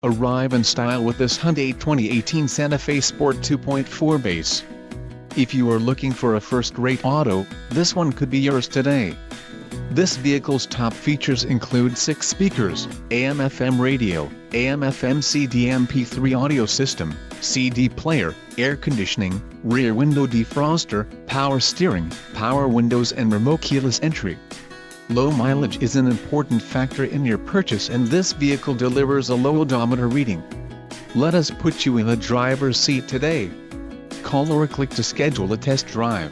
Arrive in style with this Hyundai 2018 Santa Fe Sport 2.4 base. If you are looking for a first-rate auto, this one could be yours today. This vehicle's top features include 6 speakers, AM/FM radio, AM/FM CD/MP3 audio system, CD player, air conditioning, rear window defroster, power steering, power windows and remote keyless entry. Low mileage is an important factor in your purchase, and this vehicle delivers a low odometer reading. Let us put you in the driver's seat today. Call or click to schedule a test drive.